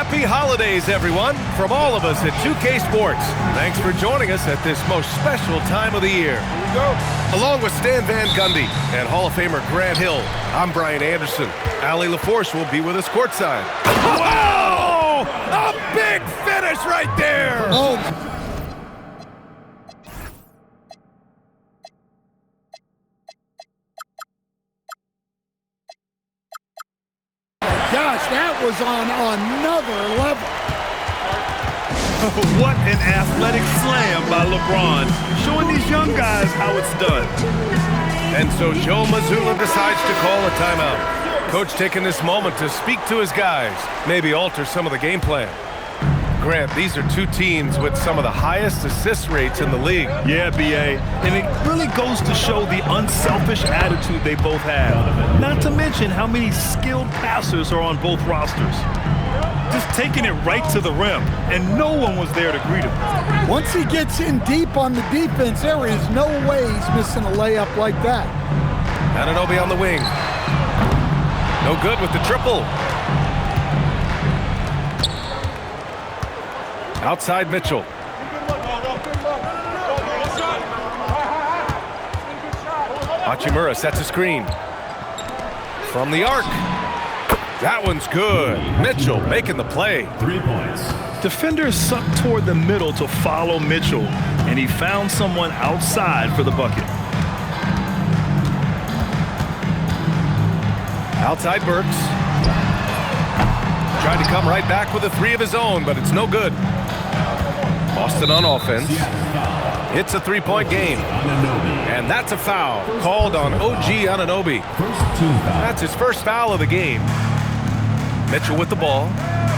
Happy holidays, everyone, from all of us at 2K Sports. Thanks for joining us at this most special time of the year. Here we go. Along with Stan Van Gundy and Hall of Famer Grant Hill, I'm Brian Anderson. Allie LaForce will be with us courtside. Wow! A big finish right there! Oh. Gosh, that was on another level. What an athletic slam by LeBron, showing these young guys how it's done. And so Joe Mazzulla decides to call a timeout. Coach taking this moment to speak to his guys, maybe alter some of the game plan. Grant, these are two teams with some of the highest assist rates in the league. Yeah, B.A., and it really goes to show the unselfish attitude they both have. Not to mention how many skilled passers are on both rosters. Just taking it right to the rim, and no one was there to greet him. Once he gets in deep on the defense, there is no way he's missing a layup like that. Anunoby on the wing. No good with the triple. Outside Mitchell. Hachimura sets a screen. From the arc. That one's good. Mitchell making the play. 3 points. Defenders sucked toward the middle to follow Mitchell, and he found someone outside for the bucket. Outside Burks. Tried to come right back with a three of his own, but it's no good. Boston on offense. It's a three-point game. And that's a foul called on OG Anunoby. That's his first foul of the game. Mitchell with the ball.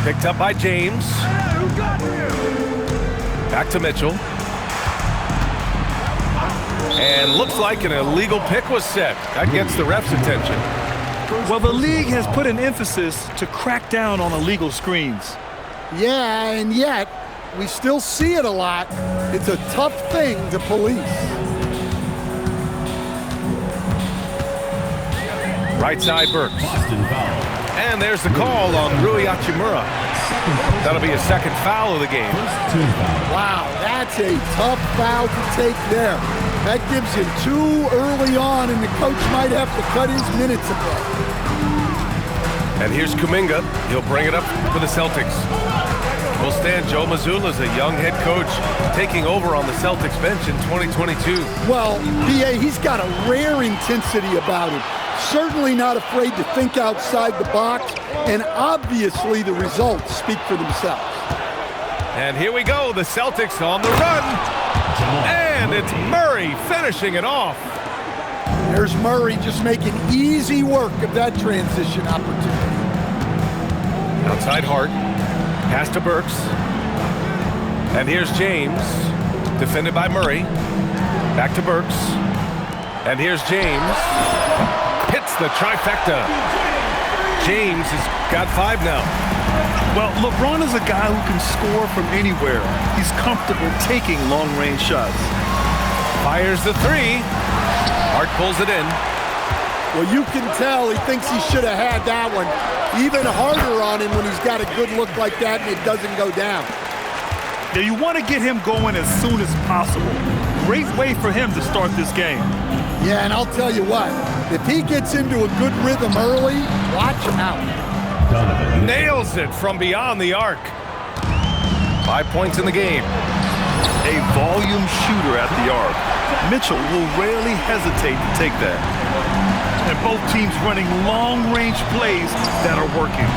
Picked up by James. Back to Mitchell. And looks like an illegal pick was set. That gets the ref's attention. Well, the league has put an emphasis to crack down on illegal screens. Yeah, and yet we still see it a lot. It's a tough thing to police. Right side Burks. And there's the call on Rui Hachimura. That'll be a second foul of the game. Wow, that's a tough foul to take there. That gives him too early on, and the coach might have to cut his minutes a bit. And here's Kuminga. He'll bring it up for the Celtics. We'll stand. Joe Mazzulla is a young head coach taking over on the Celtics bench in 2022. Well, B.A., he's got a rare intensity about him. Certainly not afraid to think outside the box, and obviously the results speak for themselves. And here we go, the Celtics on the run. And it's Murray finishing it off. There's Murray just making easy work of that transition opportunity. Outside Hart. Pass to Burks. And here's James. Defended by Murray. Back to Burks. And here's James. Hits the trifecta. James has got 5 now. Well, LeBron is a guy who can score from anywhere. He's comfortable taking long-range shots. Fires the three. Hart pulls it in. Well, you can tell he thinks he should have had that one. Even harder on him when he's got a good look like that and it doesn't go down. Now, you want to get him going as soon as possible. Great way for him to start this game. Yeah, and I'll tell you what, if he gets into a good rhythm early, watch out. Nails it from beyond the arc. 5 points in the game. A volume shooter at the arc. Mitchell will rarely hesitate to take that. And both teams running long-range plays that are working.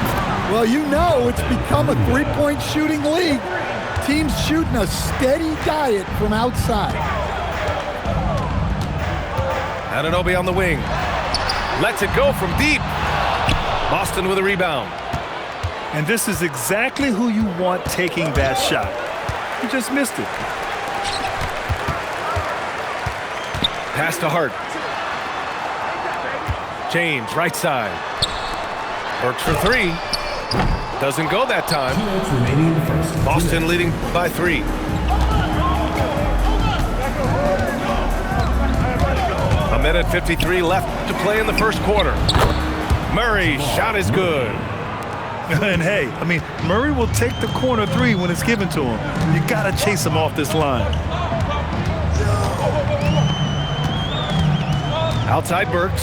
Well, you know it's become a three-point shooting league. Teams shooting a steady diet from outside. Anunoby on the wing. Lets it go from deep. Boston with a rebound. And this is exactly who you want taking that shot. He just missed it. Pass to Hart. James, right side. Works for 3. Doesn't go that time. Boston leading by 3. A minute 53 left to play in the first quarter. Murray's shot is good. And hey, I mean, Murray will take the corner three when it's given to him. You got to chase him off this line. Outside Burks.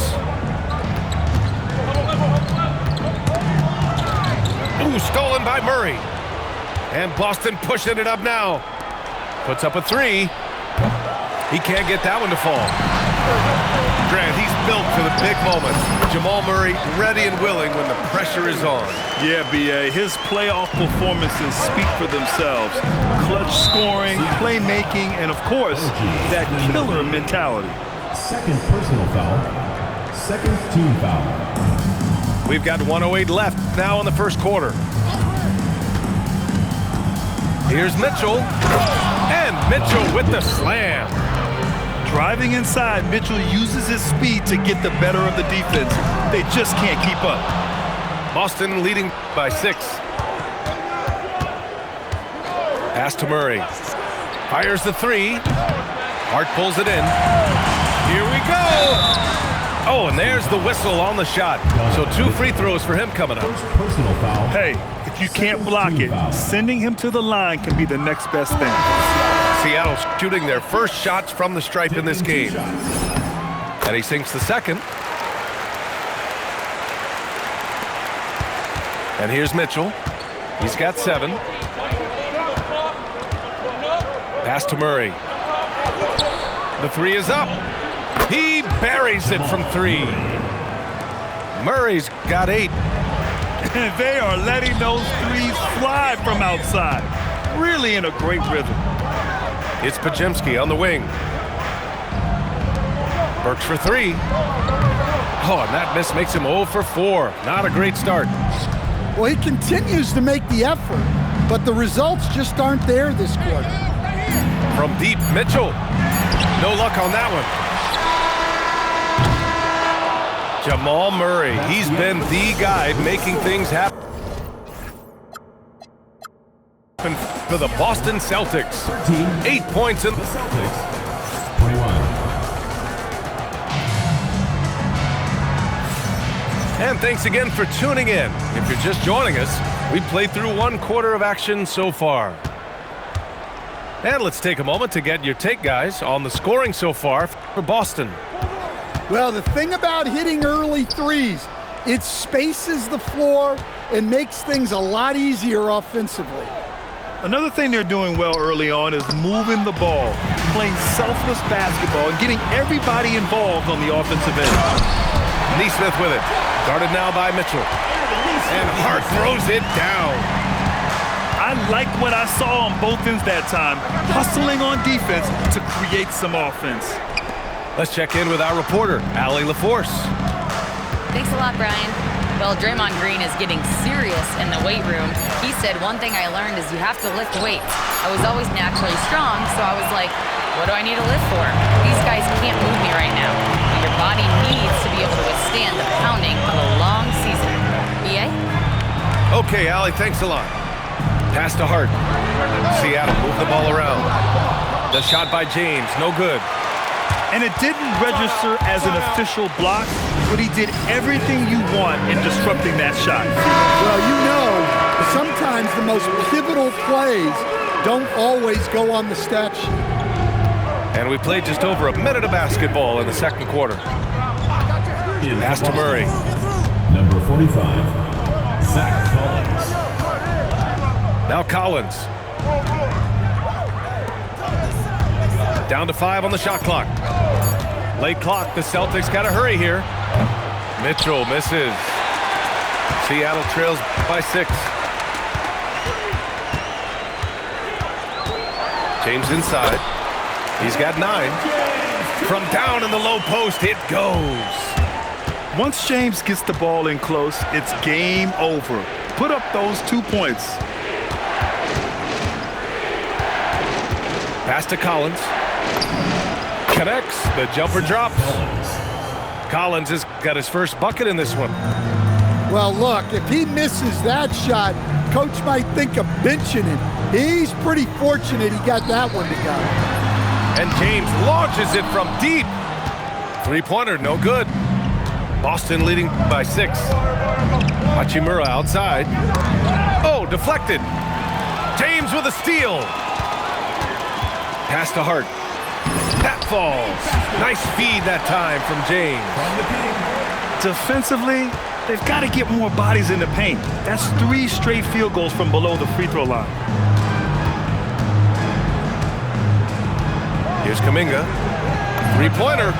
Ooh, stolen by Murray. And Boston pushing it up now. Puts up a three. He can't get that one to fall. Grant, he's built for the big moments. Jamal Murray ready and willing when the pressure is on. Yeah, B.A., his playoff performances speak for themselves. Clutch scoring, playmaking, and of course, that killer mentality. Second personal foul. Second team foul. We've got 1:08 left now in the first quarter. Here's Mitchell. And Mitchell with the slam. Driving inside, Mitchell uses his speed to get the better of the defense. They just can't keep up. Boston leading by 6. Pass to Murray. Fires the three. Hart pulls it in. Here we go. Oh, and there's the whistle on the shot. So 2 free throws for him coming up. Personal foul. Hey, if you can't block it, sending him to the line can be the next best thing. Seattle shooting their first shots from the stripe in this game. And he sinks the second. And here's Mitchell. He's got 7. Pass to Murray. The three is up. He buries it from 3. Murray's got 8. And they are letting those threes fly from outside. Really in a great rhythm. It's Podziemski on the wing. Burks for 3. Oh, and that miss makes him 0 for 4. Not a great start. Well, he continues to make the effort, but the results just aren't there this quarter. From deep, Mitchell. No luck on that one. Jamal Murray, he's been the guy making things happen for the Boston Celtics. 8 points in The Celtics. 21. And thanks again for tuning in. If you're just joining us, we've played through 1 quarter of action so far. And let's take a moment to get your take, guys, on the scoring so far for Boston. Well, the thing about hitting early threes, it spaces the floor and makes things a lot easier offensively. Another thing they're doing well early on is moving the ball, playing selfless basketball, and getting everybody involved on the offensive end. Neesmith with it. Guarded now by Mitchell. And Hart throws it down. I like what I saw on both ends that time, hustling on defense to create some offense. Let's check in with our reporter, Allie LaForce. Thanks a lot, Brian. Well, Draymond Green is getting serious in the weight room. He said, one thing I learned is you have to lift weights. I was always naturally strong, so I was like, what do I need to lift for? These guys can't move me right now. Your body needs to be able to withstand the pounding of a long season. EA? Okay, Allie, thanks a lot. Pass to Hart. Seattle move the ball around. The shot by James, no good. And it didn't register as an official block, but he did everything you want in disrupting that shot. Well, you know, sometimes the most pivotal plays don't always go on the stat sheet. And we played just over a minute of basketball in the second quarter. Pass to Murray. Number 45, Zach Collins. Now Collins. Down to 5 on the shot clock. Late clock, the Celtics got to hurry here. Mitchell misses. Seattle trails by 6. James inside. He's got 9. From down in the low post, it goes. Once James gets the ball in close, it's game over. Put up those 2 points. Pass to Collins. Connects. The jumper drops. Collins has got his first bucket in this one. Well, look, if he misses that shot, coach might think of benching him. He's pretty fortunate he got that one to go. And James launches it from deep. 3-pointer, no good. Boston leading by 6. Hachimura outside. Oh, deflected. James with a steal. Pass to Hart. That falls. Nice feed that time from James. Defensively, they've got to get more bodies in the paint. That's 3 straight field goals from below the free throw line. Here's Kuminga. Three-pointer.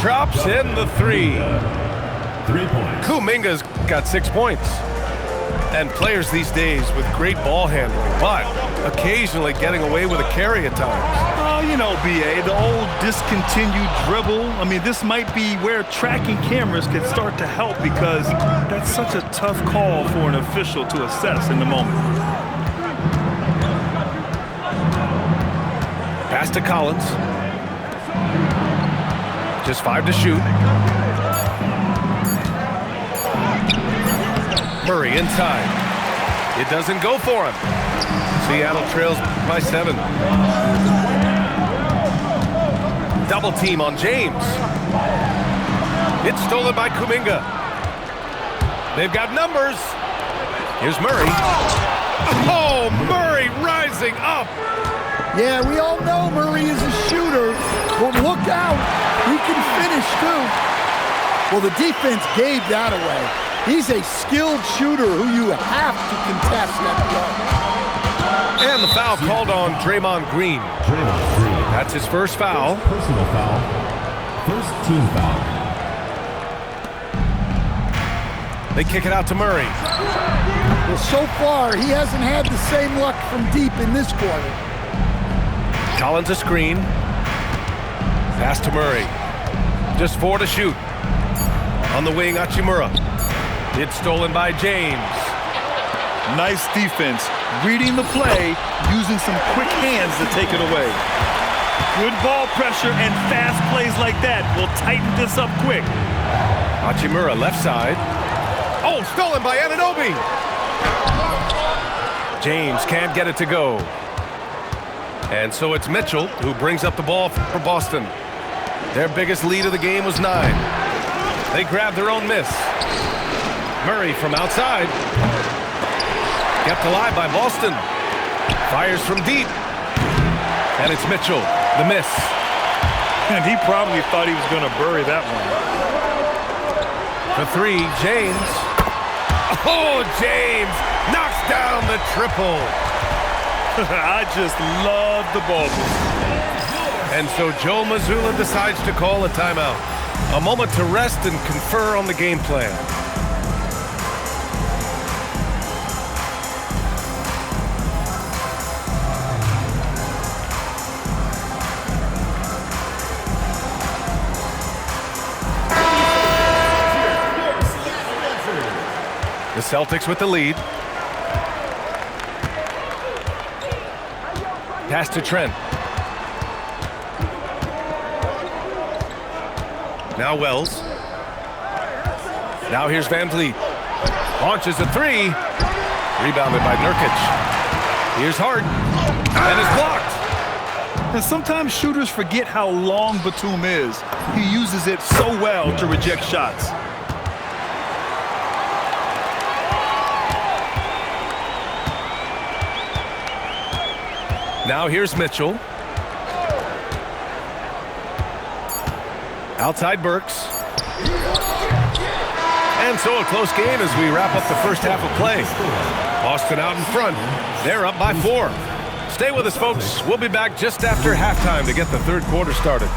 Drops in the 3. 3 points. Kuminga's got 6 points. And players these days with great ball handling, but occasionally getting away with a carry at times. Oh, you know, BA, the old discontinued dribble. I mean, this might be where tracking cameras can start to help because that's such a tough call for an official to assess in the moment. Pass to Collins. Just 5 to shoot. Murray inside. It doesn't go for him. Seattle trails by 7. Double team on James. It's stolen by Kuminga. They've got numbers. Here's Murray. Oh, Murray rising up. Yeah, we all know Murray is a shooter, but look out. He can finish, too. Well, the defense gave that away. He's a skilled shooter who you have to contest that play. And the foul called on Draymond Green. Draymond Green. That's his first foul. Personal foul. First team foul. They kick it out to Murray. Well, so far, he hasn't had the same luck from deep in this quarter. Collins a screen. Pass to Murray. Just 4 to shoot. On the wing, Hachimura. It's stolen by James. Nice defense, reading the play, using some quick hands to take it away. Good ball pressure and fast plays like that will tighten this up quick. Hachimura left side. Oh, stolen by Anunoby. James can't get it to go. And so it's Mitchell who brings up the ball for Boston. Their biggest lead of the game was 9. They grab their own miss. Murray from outside. Kept alive by Boston. Fires from deep. And it's Mitchell, the miss. And he probably thought he was going to bury that one. For 3, James. Oh, James knocks down the triple. I just love the ball. And so Joe Mazzulla decides to call a timeout. A moment to rest and confer on the game plan. The Celtics with the lead. Pass to Trent. Now Wells. Now here's Van Vliet. Launches a 3. Rebounded by Nurkic. Here's Hart. And it's blocked. And sometimes shooters forget how long Batum is. He uses it so well to reject shots. Now here's Mitchell. Outside Burks. And so a close game as we wrap up the first half of play. Boston out in front. They're up by 4. Stay with us, folks. We'll be back just after halftime to get the third quarter started.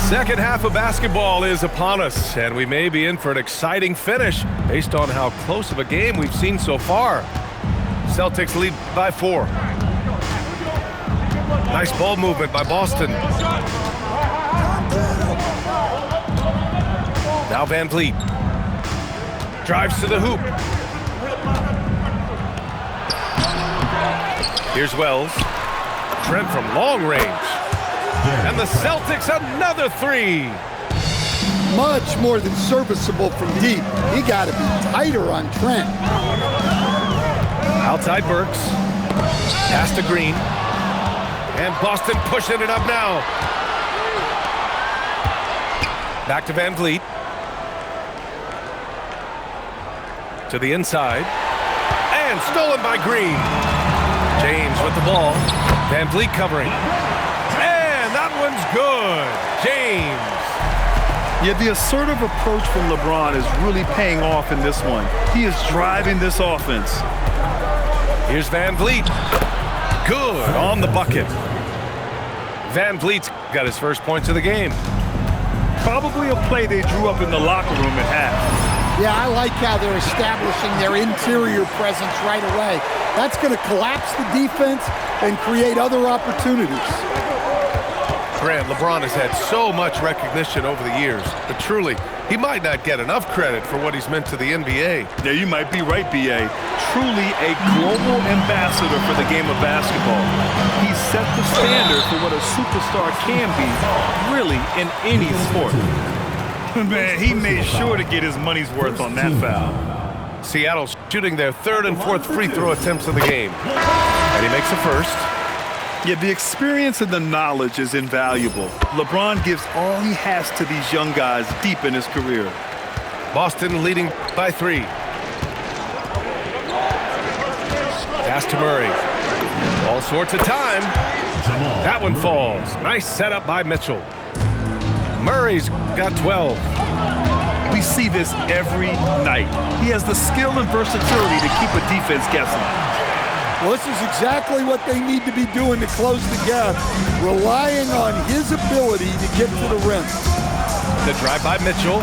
Second half of basketball is upon us, and we may be in for an exciting finish based on how close of a game we've seen so far. Celtics lead by 4. Nice ball movement by Boston. Now Van Vliet. Drives to the hoop. Here's Wells. Trent from long range. And the Celtics another 3. Much more than serviceable from deep. He got to be tighter on Trent. Outside Burks. Pass to Green. And Boston pushing it up now. Back to Van Vliet. To the inside. And stolen by Green. James with the ball. Van Vliet covering. And that one's good. James. Yeah, the assertive approach from LeBron is really paying off in this one. He is driving this offense. Here's Van Vliet. Good on the bucket. Van Vliet's got his first points of the game. Probably a play they drew up in the locker room at half. Yeah, I like how they're establishing their interior presence right away. That's going to collapse the defense and create other opportunities. Grant, LeBron has had so much recognition over the years, but truly, he might not get enough credit for what he's meant to the NBA. Yeah, you might be right, B.A. Truly a global ambassador for the game of basketball. He set the standard for what a superstar can be, really, in any sport. Man, he made sure to get his money's worth on that foul. Seattle's shooting their third and fourth free throw attempts of the game. And he makes a first. Yeah, the experience and the knowledge is invaluable. LeBron gives all he has to these young guys deep in his career. Boston leading by 3. Pass to Murray. All sorts of time. That one falls. Nice setup by Mitchell. Murray's got 12. We see this every night. He has the skill and versatility to keep a defense guessing. Well, this is exactly what they need to be doing to close the gap, relying on his ability to get to the rim. The drive by Mitchell.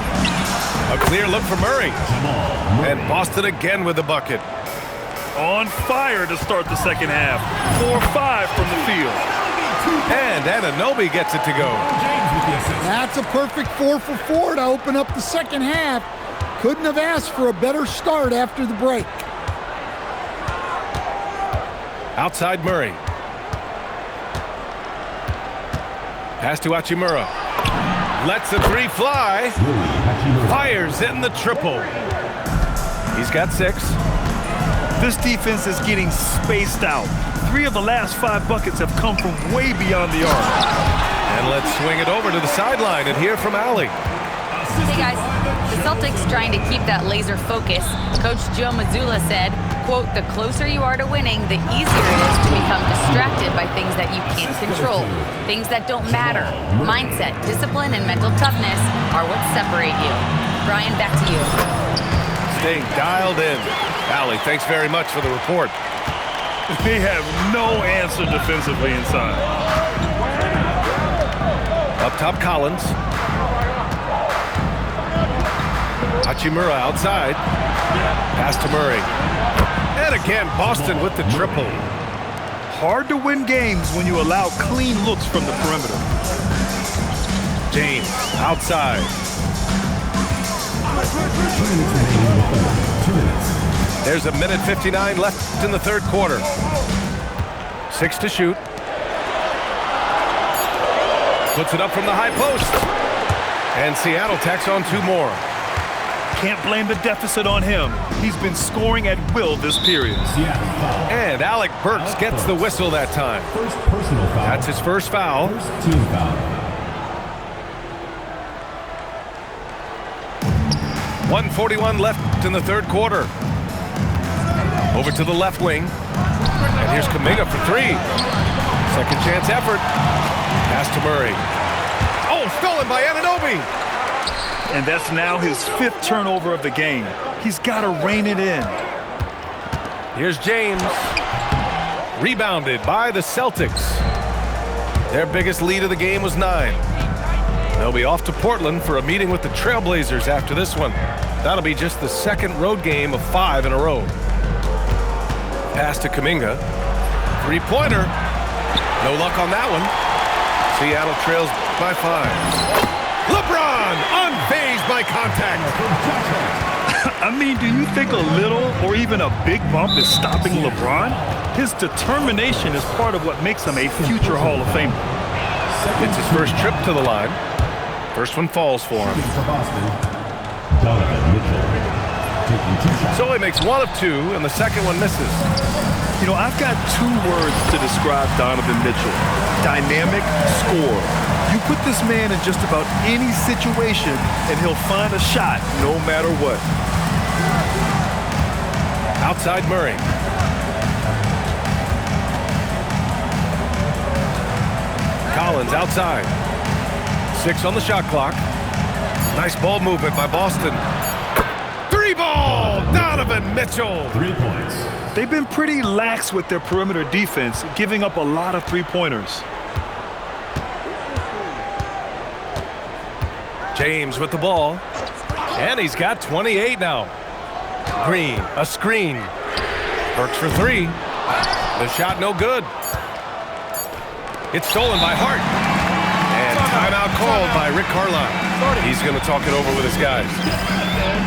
A clear look for Murray. And Boston again with the bucket. On fire to start the second half. 4-5 from the field. And Anunoby gets it to go. That's a perfect 4 for 4 to open up the second half. Couldn't have asked for a better start after the break. Outside Murray. Pass to Hachimura. Lets the 3 fly. Fires in the triple. He's got 6. This defense is getting spaced out. 3 of the last 5 buckets have come from way beyond the arc. And let's swing it over to the sideline and hear from Allie. Hey guys, the Celtics trying to keep that laser focus. Coach Joe Mazzulla said, quote, the closer you are to winning, the easier it is to become distracted by things that you can't control. Things that don't matter. Mindset, discipline, and mental toughness are what separate you. Brian, back to you. Staying dialed in. Allie, thanks very much for the report. They have no answer defensively inside. Up top, Collins. Hachimura outside. Pass to Murray. And again, Boston with the triple. Hard to win games when you allow clean looks from the perimeter. James outside. There's a minute 59 left in the third quarter. 6 to shoot. Puts it up from the high post. And Seattle tacks on 2 more. Can't blame the deficit on him. He's been scoring at will this period. And Alec Burks gets the whistle that time. First personal foul. That's his first foul. First team foul. 1:41 left in the third quarter. Over to the left wing. And here's Kuminga for 3. Second chance effort. Pass to Murray. Oh, stolen by Anunoby. And that's now his 5th turnover of the game. He's got to rein it in. Here's James. Rebounded by the Celtics. Their biggest lead of the game was 9. They'll be off to Portland for a meeting with the Trailblazers after this one. That'll be just the second road game of 5 in a row. Pass to Kuminga. 3-pointer. No luck on that one. Seattle trails by 5. LeBron unfazed by contact. I mean, do you think a little or even a big bump is stopping LeBron? His determination is part of what makes him a future Hall of Famer. It's his first trip to the line. First one falls for him. For Boston, Donovan Mitchell. Taking 2 shots. So he makes 1 of 2, and the second one misses. You know, I've got 2 words to describe Donovan Mitchell. Dynamic scorer. You put this man in just about any situation, and he'll find a shot no matter what. Outside Murray. Collins outside. 6 on the shot clock. Nice ball movement by Boston. 3-ball! Donovan Mitchell. 3 points. They've been pretty lax with their perimeter defense, giving up a lot of three-pointers. James with the ball. And he's got 28 now. Green, a screen. Burks for 3. The shot no good. It's stolen by Hart. And timeout called by Rick Carlisle. He's going to talk it over with his guys.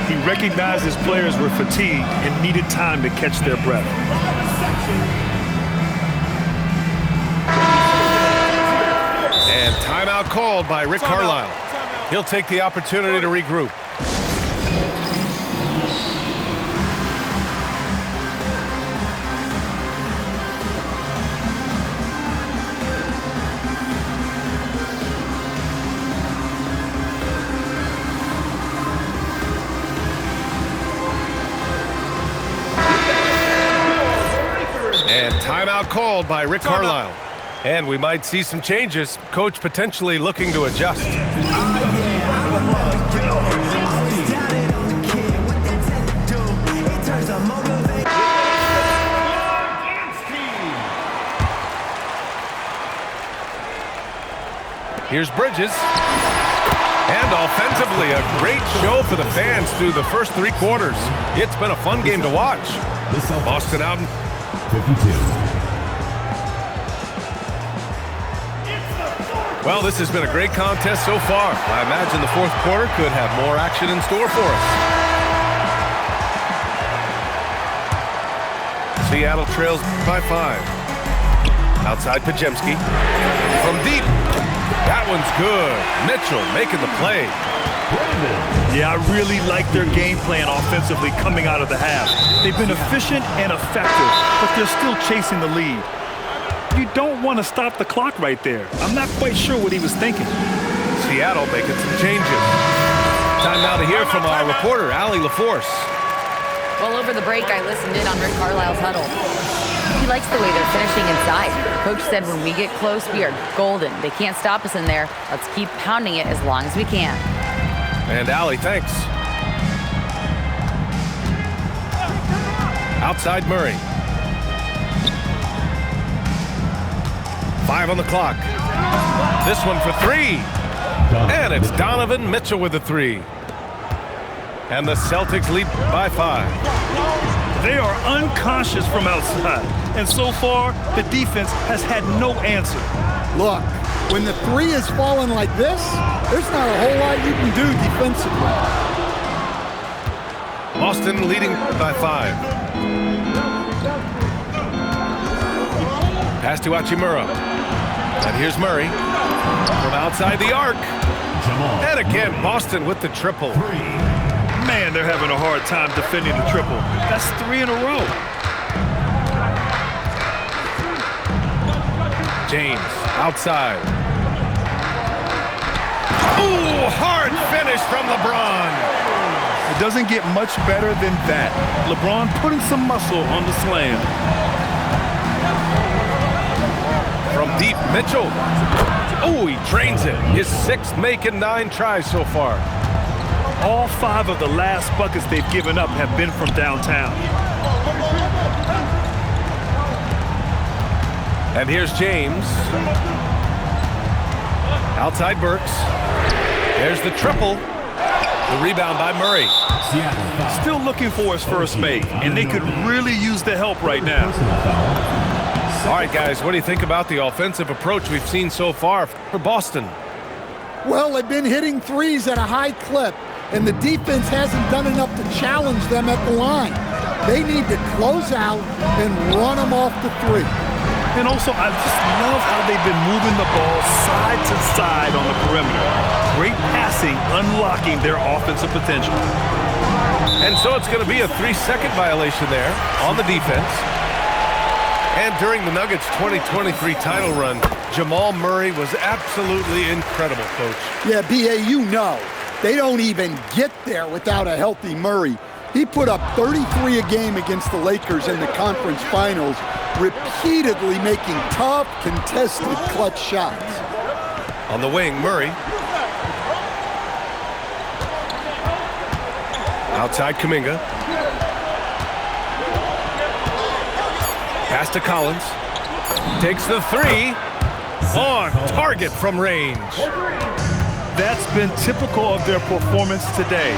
He recognized his players were fatigued and needed time to catch their breath. And timeout called by Rick Carlisle. He'll take the opportunity to regroup. And timeout called by Rick Carlisle. And we might see some changes. Coach potentially looking to adjust. Here's Bridges. And offensively, a great show for the fans through the first 3 quarters. It's been a fun game to watch. Boston out. 52. Well, this has been a great contest so far. I imagine the 4th quarter could have more action in store for us. Seattle trails by 5. Outside Podziemski. From deep. That one's good. Mitchell making the play. Yeah, I really like their game plan offensively coming out of the half. They've been efficient and effective, but they're still chasing the lead. You don't want to stop the clock right there. I'm not quite sure what he was thinking. Seattle making some changes. Time now to hear from our reporter, Allie LaForce. Well, over the break, I listened in on Rick Carlisle's huddle. He likes the way they're finishing inside. Coach said when we get close, we are golden. They can't stop us in there. Let's keep pounding it as long as we can. And Allie, thanks. Outside Murray. 5 on the clock. This one for 3. And it's Donovan Mitchell with the 3. And the Celtics lead by 5. They are unconscious from outside. And so far, the defense has had no answer. Look, when the 3 is falling like this, there's not a whole lot you can do defensively. Boston leading by 5. Pass to Hachimura. And here's Murray from outside the arc. And again, Boston with the triple. Man, they're having a hard time defending the triple. That's 3 in a row. James outside. Ooh, hard finish from LeBron. It doesn't get much better than that. LeBron putting some muscle on the slam. From deep, Mitchell. Oh, he drains it. His 6th make in 9 tries so far. All 5 of the last buckets they've given up have been from downtown. And here's James. Outside Burks. There's the triple. The rebound by Murray. Still looking for his first make, and they could really use the help right now. All right, guys, what do you think about the offensive approach we've seen so far for Boston? Well, they've been hitting 3s at a high clip, and the defense hasn't done enough to challenge them at the line. They need to close out and run them off the 3. And also, I just love how they've been moving the ball side to side on the perimeter. Great passing, unlocking their offensive potential. And so it's going to be a 3-second violation there on the defense. And during the Nuggets' 2023 title run, Jamal Murray was absolutely incredible, Coach. Yeah, B.A., you know, they don't even get there without a healthy Murray. He put up 33 a game against the Lakers in the conference finals, repeatedly making tough, contested, clutch shots. On the wing, Murray. Outside Kuminga. Pass to Collins. Takes the three. On target from range. That's been typical of their performance today.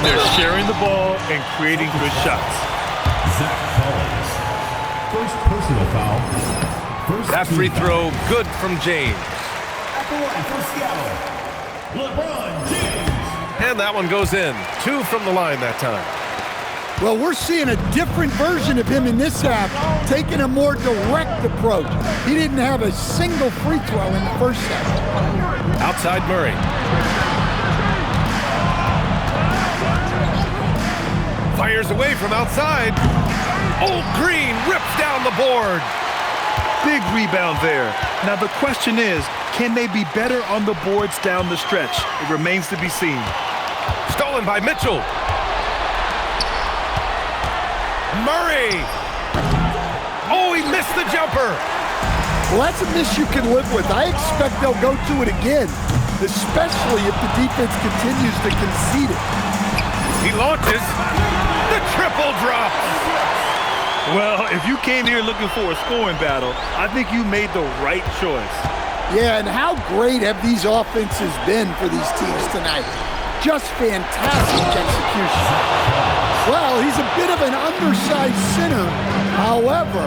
They're sharing the ball and creating good shots. Zach Collins. First personal foul. That free throw good from James. At the line for Seattle, LeBron James. And that one goes in. 2 from the line that time. Well, we're seeing a different version of him in this half, taking a more direct approach. He didn't have a single free throw in the first half. Outside Murray. Fires away from outside. Old Green rips down the board. Big rebound there. Now the question is, can they be better on the boards down the stretch? It remains to be seen. Stolen by Mitchell. Murray. Oh, he missed the jumper. Well, that's a miss you can live with. I expect they'll go to it again, especially if the defense continues to concede it. He launches. The triple drop. Well, if you came here looking for a scoring battle, I think you made the right choice. Yeah, and how great have these offenses been for these teams tonight? Just fantastic execution. Well, he's a bit of an undersized center. However,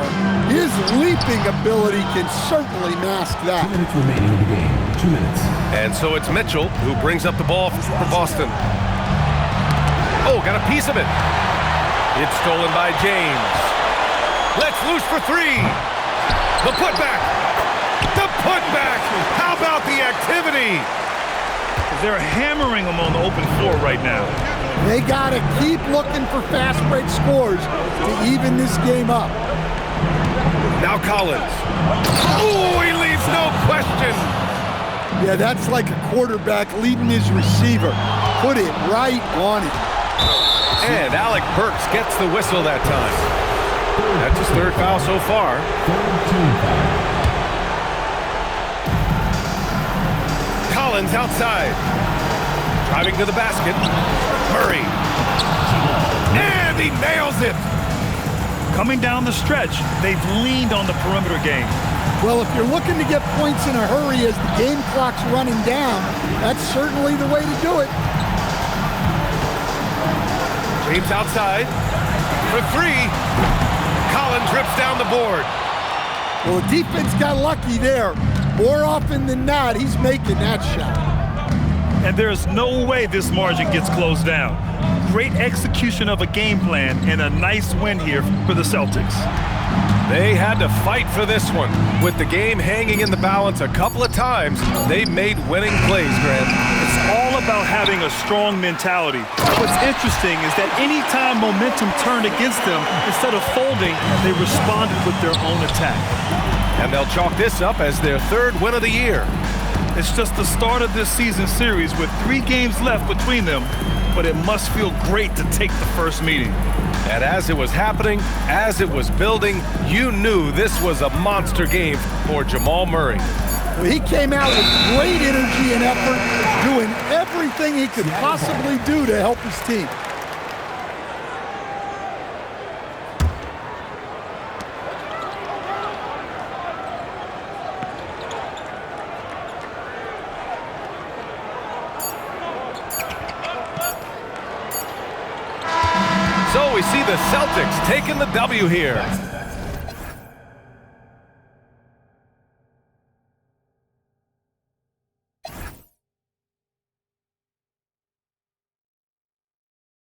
his leaping ability can certainly mask that. 2 minutes remaining in the game. 2 minutes. And so it's Mitchell who brings up the ball for Boston. Oh, got a piece of it. It's stolen by James. Let's loose for 3. The putback. The putback. How about the activity? They're hammering them on the open floor right now. They got to keep looking for fast break scores to even this game up. Now Collins. Oh, he leaves no question. Yeah, that's like a quarterback leading his receiver. Put it right on it. And Alec Burks gets the whistle that time. That's his 3rd foul so far. Collins outside. Driving to the basket. Murray. And he nails it. Coming down the stretch, they've leaned on the perimeter game. Well, if you're looking to get points in a hurry as the game clock's running down, that's certainly the way to do it. James outside for 3. Collins rips down the board. Well, the defense got lucky there. More often than not, he's making that shot. And there's no way this margin gets closed down. Great execution of a game plan and a nice win here for the Celtics. They had to fight for this one. With the game hanging in the balance a couple of times, they made winning plays, Grant. It's all about having a strong mentality. What's interesting is that any time momentum turned against them, instead of folding, they responded with their own attack. And they'll chalk this up as their 3rd win of the year. It's just the start of this season series with 3 games left between them, but it must feel great to take the first meeting. And as it was happening, as it was building, you knew this was a monster game for Jamal Murray. Well, he came out with great energy and effort, doing everything he could possibly do to help his team. So we see the Celtics taking the W here.